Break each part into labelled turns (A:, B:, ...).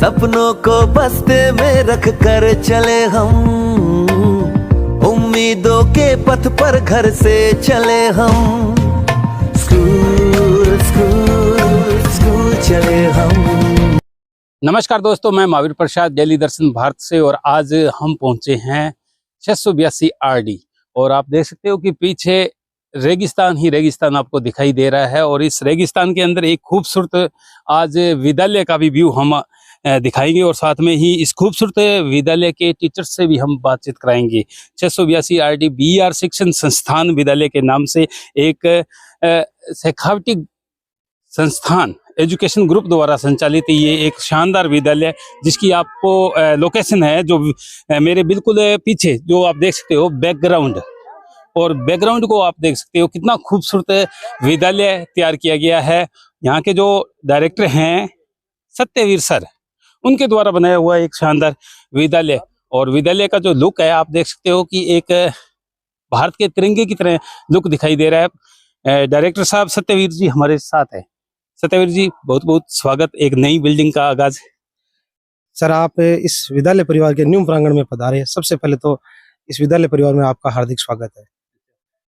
A: सपनों को बस्ते में रख कर चले हम, उम्मीदों के पथ पर घर से चले हम, स्कूल स्कूल स्कूल चले हम।
B: नमस्कार दोस्तों, मैं महावीर प्रसाद डेली दर्शन भारत से, और आज हम पहुंचे हैं 682 RD। और आप देख सकते हो कि पीछे रेगिस्तान ही रेगिस्तान आपको दिखाई दे रहा है, और इस रेगिस्तान के अंदर एक खूबसूरत आज विद्यालय का भी व्यू हम दिखाएंगे, और साथ में ही इस खूबसूरत विद्यालय के टीचर्स से भी हम बातचीत कराएंगे। 682 RD BR शिक्षण संस्थान विद्यालय के नाम से एक शेखावटी संस्थान एजुकेशन ग्रुप द्वारा संचालित ये एक शानदार विद्यालय, जिसकी आपको लोकेशन है जो मेरे बिल्कुल पीछे जो आप देख सकते हो बैकग्राउंड, और बैकग्राउंड को आप देख सकते हो कितना खूबसूरत विद्यालय तैयार किया गया है। यहाँ के जो डायरेक्टर हैं सत्यवीर सर, उनके द्वारा बनाया हुआ एक शानदार विद्यालय, और विद्यालय का जो लुक है आप देख सकते हो कि एक भारत के तिरंगे की तरह लुक दिखाई दे रहा है। डायरेक्टर साहब सत्यवीर जी हमारे साथ है। सत्यवीर जी, बहुत बहुत स्वागत एक नई बिल्डिंग का आगाज।
C: सर, आप इस विद्यालय परिवार के न्यू प्रांगण में पधारे हैं। सबसे पहले तो इस विद्यालय परिवार में आपका हार्दिक स्वागत है।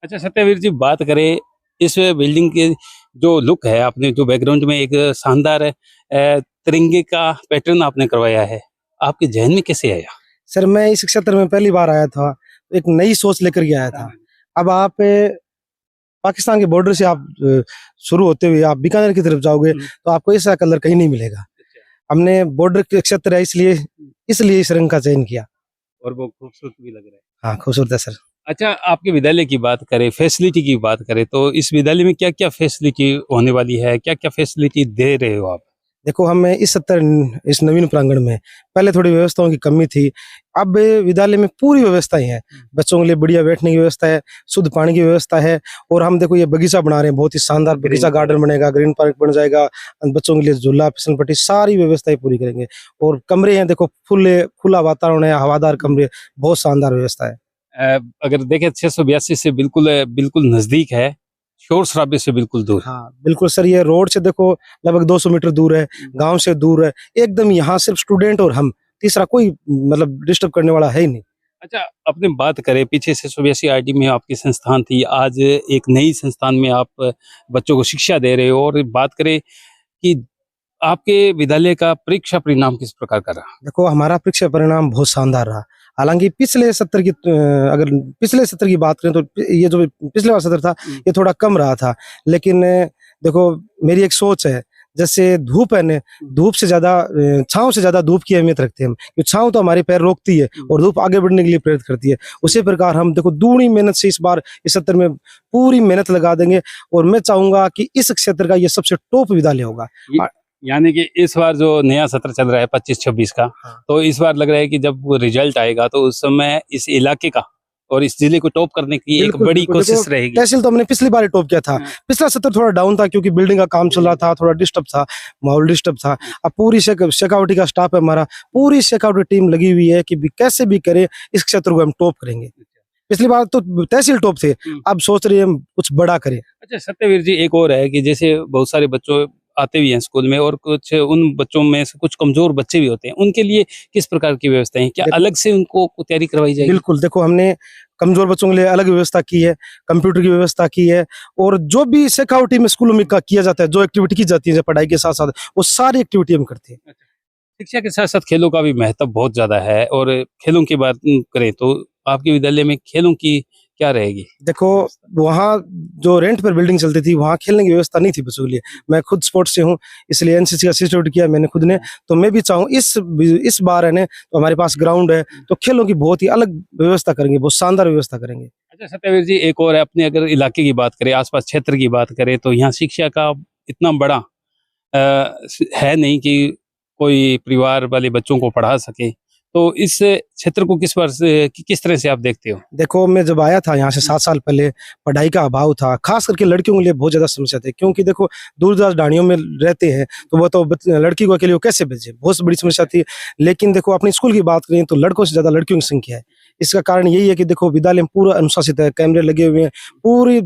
B: अच्छा सत्यवीर जी, बात करें इस बिल्डिंग के जो लुक है, आपने जो बैकग्राउंड में एक शानदार तिरंगे का पैटर्न आपने करवाया है, आपके जहन में कैसे आया?
C: सर, मैं इस क्षेत्र में पहली बार आया था, एक नई सोच लेकर के आया था। अब आप पाकिस्तान के बॉर्डर से आप शुरू होते हुए आप बीकानेर की तरफ जाओगे तो आपको ऐसा कलर कहीं नहीं मिलेगा। हमने बॉर्डर के क्षेत्र है इसलिए इस रंग का चयन किया,
B: और वो खूबसूरत भी लग रहा है।
C: हाँ, खूबसूरत है सर।
B: अच्छा, आपके विद्यालय की बात करें, फैसिलिटी की बात करें, तो इस विद्यालय में क्या क्या फैसिलिटी होने वाली है, क्या क्या फैसिलिटी दे रहे हो आप?
C: देखो, हमें इस नवीन प्रांगण में पहले थोड़ी व्यवस्थाओं की कमी थी। अब विद्यालय में पूरी व्यवस्थाएं हैं। बच्चों के लिए बढ़िया बैठने की व्यवस्था है, शुद्ध पानी की व्यवस्था है, और हम देखो ये बगीचा बना रहे हैं, बहुत ही शानदार बगीचा गार्डन बनेगा, ग्रीन पार्क बन जाएगा, बच्चों के लिए झूला फिसल पट्टी सारी व्यवस्थाएं पूरी करेंगे। और कमरे हैं, देखो खुला वातावरण है, हवादार कमरे, बहुत शानदार व्यवस्था है।
B: अगर देखें 682 से बिल्कुल नजदीक है, शोर शराबे से बिल्कुल दूर।
C: हाँ बिल्कुल सर, ये रोड से देखो लगभग 200 मीटर दूर है, गांव से दूर है एकदम। यहाँ सिर्फ स्टूडेंट और हम, तीसरा कोई मतलब डिस्टर्ब करने वाला है ही नहीं।
B: अच्छा, अपने बात करें पीछे 682 RD में आपकी संस्थान थी, आज एक नई संस्थान में आप बच्चों को शिक्षा दे रहे हो, और बात करें कि आपके विद्यालय का परीक्षा परिणाम किस प्रकार का रहा?
C: देखो, हमारा परीक्षा परिणाम बहुत शानदार रहा। हालांकि पिछले सत्र की बात करें तो ये जो पिछले वाला सत्र था ये थोड़ा कम रहा था, लेकिन देखो मेरी एक सोच है, जैसे धूप है ना, धूप से ज्यादा छांव से ज्यादा धूप की अहमियत रखते हैं हम, क्योंकि छांव तो हमारे पैर रोकती है और धूप आगे बढ़ने के लिए प्रेरित करती है। उसी प्रकार हम देखो दूनी मेहनत से इस बार इस सत्र में पूरी मेहनत लगा देंगे, और मैं चाहूंगा कि इस क्षेत्र का ये सबसे टॉप विद्यालय होगा।
B: यानी कि इस बार जो नया सत्र चल रहा है 25-26 का, तो इस बार लग रहा है कि जब वो रिजल्ट आएगा तो उस समय इस इलाके का और इस जिले को टॉप करने की एक बड़ी कोशिश रहेगी।
C: तहसील तो हमने पिछली बार टॉप किया था। पिछला सत्र थोड़ा डाउन था क्योंकि बिल्डिंग का काम चल रहा था, थोड़ा डिस्टर्ब था, माहौल डिस्टर्ब था। अब पूरी शेखावटी का स्टाफ है हमारा, पूरी शेखावटी टीम लगी हुई है कि कैसे भी करे इस क्षेत्र को हम टॉप करेंगे। पिछली बार तो तहसील टॉप थे, अब सोच रहे हैं हम कुछ बड़ा करें।
B: अच्छा सत्यवीर जी, एक और है कि जैसे बहुत सारे बच्चों आते भी हैं स्कूल में, और कुछ उन बच्चों में से कुछ कमजोर बच्चे भी होते हैं, उनके लिए किस प्रकार की व्यवस्था है? क्या अलग से उनको तैयारी करवाई जाएगी?
C: बिल्कुल, देखो हमने कमजोर बच्चों के लिए अलग व्यवस्था की है, कंप्यूटर की व्यवस्था की है, और जो भी शेखावटी में स्कूलों में किया जाता है, जो एक्टिविटी की जाती है पढ़ाई के साथ साथ, वो सारी एक्टिविटी हम करते हैं।
B: शिक्षा के साथ साथ खेलों का भी महत्व बहुत ज्यादा है, और खेलों की बात करें तो आपके विद्यालय में खेलों की क्या रहेगी?
C: देखो, वहाँ जो रेंट पर बिल्डिंग चलती थी वहाँ खेलने की व्यवस्था नहीं थी बच्चों के लिए। मैं खुद स्पोर्ट्स से हूँ, इसलिए एनसीसी का असिस्टेंट किया मैंने खुद ने, तो मैं भी चाहूँ इस बार है ना, तो हमारे पास ग्राउंड है, तो खेलों की बहुत ही अलग व्यवस्था करेंगे, बहुत शानदार व्यवस्था करेंगे।
B: अच्छा सत्यवीर जी, एक और है, अपने अगर इलाके की बात करें, आसपास क्षेत्र की बात करें, तो यहाँ शिक्षा का इतना बड़ा है नहीं कि कोई परिवार वाले बच्चों को पढ़ा सके, तो इस क्षेत्र को किस तरह से आप देखते हो?
C: देखो, मैं जब आया था यहाँ से 7 साल पहले, पढ़ाई का अभाव था, खास करके लड़कियों के लिए बहुत ज्यादा समस्या थी, क्योंकि देखो दूर दराज ढाणियों में रहते हैं, तो वो तो लड़की को अकेले वो कैसे भेजे, बहुत बड़ी समस्या थी। लेकिन देखो अपनी स्कूल की बात करें तो लड़कों से ज्यादा लड़कियों की संख्या है, इसका कारण यही है कि देखो विद्यालय में पूरा अनुशासित है, कैमरे लगे हुए हैं, पूरी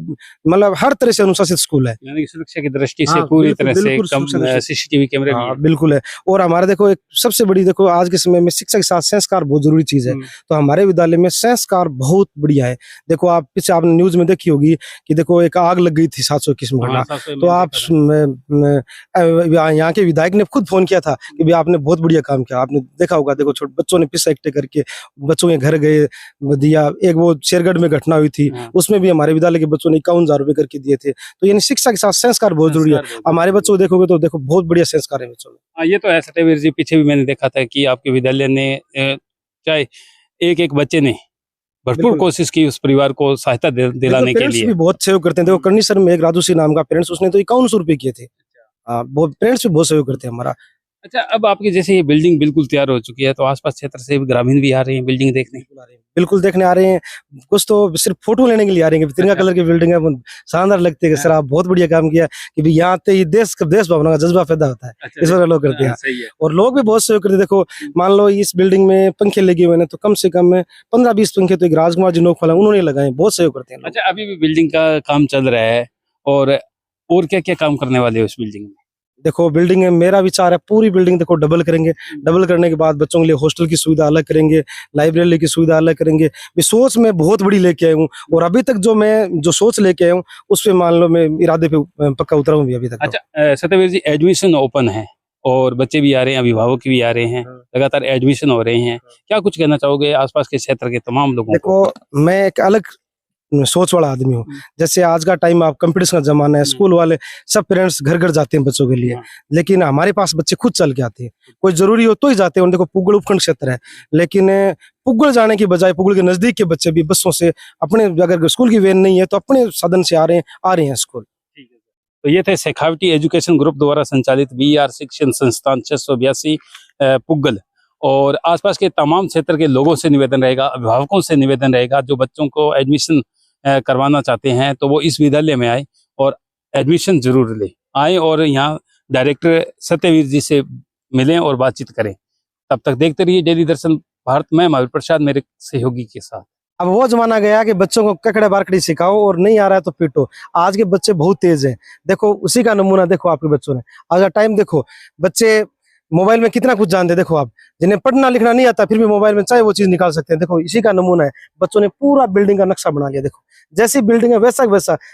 C: मतलब हर तरह से अनुशासित स्कूल है।
B: यानी कि सुरक्षा की दृष्टि से
C: हाँ,
B: पूरी
C: बिल्कुल,
B: तरह से
C: बिल्कुल
B: कम
C: सुरक्षा दृष्टि से।
B: सीसीटीवी कैमरे भी
C: हाँ
B: हैं।
C: बिल्कुल है। और हमारे देखो एक सबसे बड़ी देखो आज के समय में शिक्षा के साथ संस्कार बहुत जरूरी चीज है। तो हमारे विद्यालय में संस्कार बहुत बढ़िया है। देखो आप पीछे आपने न्यूज में देखी होगी कि देखो एक आग लग गई थी 721 में घटना। तो आप यहाँ के विधायक ने खुद फोन किया था कि भाई आपने बहुत बढ़िया काम किया। आपने देखा होगा, देखो छोटे बच्चों ने पिस्सा इकट्ठे करके बच्चों के घर गए दिया। एक वो शेरगढ़ में घटना हुई थी, उसमें भी हमारे विद्यालय के बच्चों ने 51,000 रुपए करके दिए थे। तो यानी शिक्षा के साथ संस्कार बहुत जरूरी है। हमारे बच्चों को देखोगे तो देखो बहुत बढ़िया संस्कार है बच्चों में।
B: हाँ, ये तो है सत्यवीर जी। पीछे भी मैंने देखा था कि आपके विद्यालय ने चाहे एक बच्चे ने भरपूर
C: बिल्कुल।
B: कोशिश की उस परिवार को सहायता दिलाने के
C: पेरेंट्स
B: लिए।
C: भी बहुत सहयोग करते हैं। देखो करनी सर में एक राजू सिंह नाम का पेरेंट्स, उसने तो 5100 रुपए किए थे। हाँ, वो पेरेंट्स भी बहुत सहयोग करते हैं हमारा।
B: अच्छा, अब आपकी जैसे ये बिल्डिंग बिल्कुल तैयार हो चुकी है, तो आसपास क्षेत्र से भी ग्रामीण भी आ रहे हैं बिल्डिंग देखने।
C: बिल्कुल देखने आ रहे हैं। कुछ तो सिर्फ फोटो लेने के लिए आ रहे हैं कि तिरंगा कलर की बिल्डिंग है, वो शानदार लगती है कि सर आप बहुत बढ़िया काम किया कि भाई यहाँ आते ही देश भावना का जज्बा पैदा होता है। इस वजह लोग करते हैं।
B: सही है।
C: और लोग भी बहुत सहयोग करते हैं। देखो मान लो इस बिल्डिंग में पंखे लगे हुए हैं, तो कम से कम 15-20 पंखे तो एक राजकुमार जी नोक वाला उन्होंने लगाए, बहुत सहयोग करते हैं लोग।
B: अच्छा, अभी भी बिल्डिंग का काम चल रहा है और क्या क्या काम करने वाले हो इस बिल्डिंग में?
C: देखो बिल्डिंग में मेरा विचार है पूरी बिल्डिंग देखो डबल करेंगे। डबल करने के बाद बच्चों के लिए हॉस्टल की सुविधा अलग करेंगे, लाइब्रेरी की सुविधा अलग करेंगे। ये सोच मैं बहुत बड़ी लेके आया हूँ और अभी तक जो सोच लेके आया हूँ उस पे मान लो मैं इरादे पे पक्का उतरा हूँ अभी तक।
B: अच्छा सत्यवीर जी, एडमिशन ओपन है और बच्चे भी आ रहे हैं, अभिभावक भी आ रहे हैं, लगातार एडमिशन हो रहे हैं। क्या कुछ कहना चाहोगे आसपास के क्षेत्र के तमाम लोगों को?
C: देखो मैं एक अलग सोच वाला आदमी हूँ। जैसे आज का टाइम आप कंपटीशन का जमाना है, स्कूल वाले सब पेरेंट्स घर घर जाते हैं बच्चों के लिए, लेकिन हमारे पास बच्चे खुद चल के आते हैं। कोई जरूरी हो तो ही जाते हैं। देखो पुगल उपखंड क्षेत्र है, लेकिन पुगल जाने की बजाय पुगल के नजदीक के बच्चे भी बसों से अपने, अगर स्कूल की वैन नहीं है तो अपने साधन से आ रहे हैं स्कूल।
B: तो ये थे शेखावटी एजुकेशन ग्रुप द्वारा संचालित BR शिक्षण संस्थान 682 पुगल। और आसपास के तमाम क्षेत्र के लोगों से निवेदन रहेगा, अभिभावकों से निवेदन रहेगा, जो बच्चों को एडमिशन करवाना चाहते हैं तो वो इस विद्यालय में आए और एडमिशन जरूर ले आए और यहाँ डायरेक्टर सत्यवीर जी से मिलें और बातचीत करें। तब तक देखते रहिए डेली दर्शन भारत में महावीर प्रसाद मेरे सहयोगी के साथ।
C: अब वो जमाना गया कि बच्चों को ककड़े बारकड़ी सिखाओ और नहीं आ रहा है तो पीटो। आज के बच्चे बहुत तेज हैं। देखो उसी का नमूना देखो आपके बच्चों ने। आज का टाइम देखो, बच्चे मोबाइल में कितना कुछ जानते हैं। देखो आप जिन्हें पढ़ना लिखना नहीं आता फिर भी मोबाइल में चाहे वो चीज निकाल सकते हैं। देखो इसी का नमूना है। बच्चों ने पूरा बिल्डिंग का नक्शा बना लिया। देखो जैसी बिल्डिंग है वैसा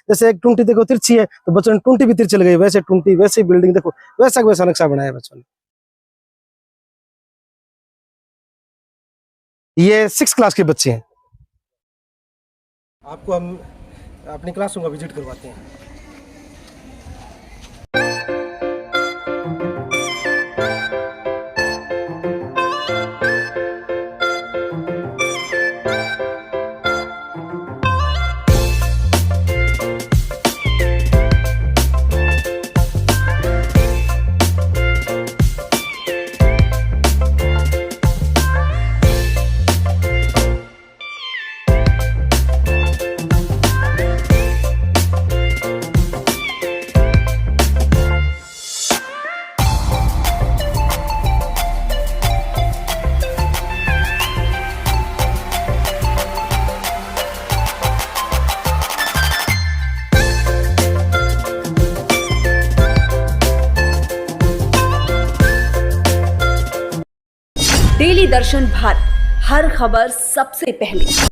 C: जैसे एक टूंटी देखो तिरछी है तो बच्चों ने टूंटी भी तिरछी लगाई, वैसे टूंटी वैसी बिल्डिंग देखो वैसा नक्शा बनाया बच्चों ने। ये 6 क्लास के बच्चे हैं। आपको हम अपनी क्लासरूम का विजिट करवाते हैं।
D: डेली दर्शन भारत, हर खबर सबसे पहले।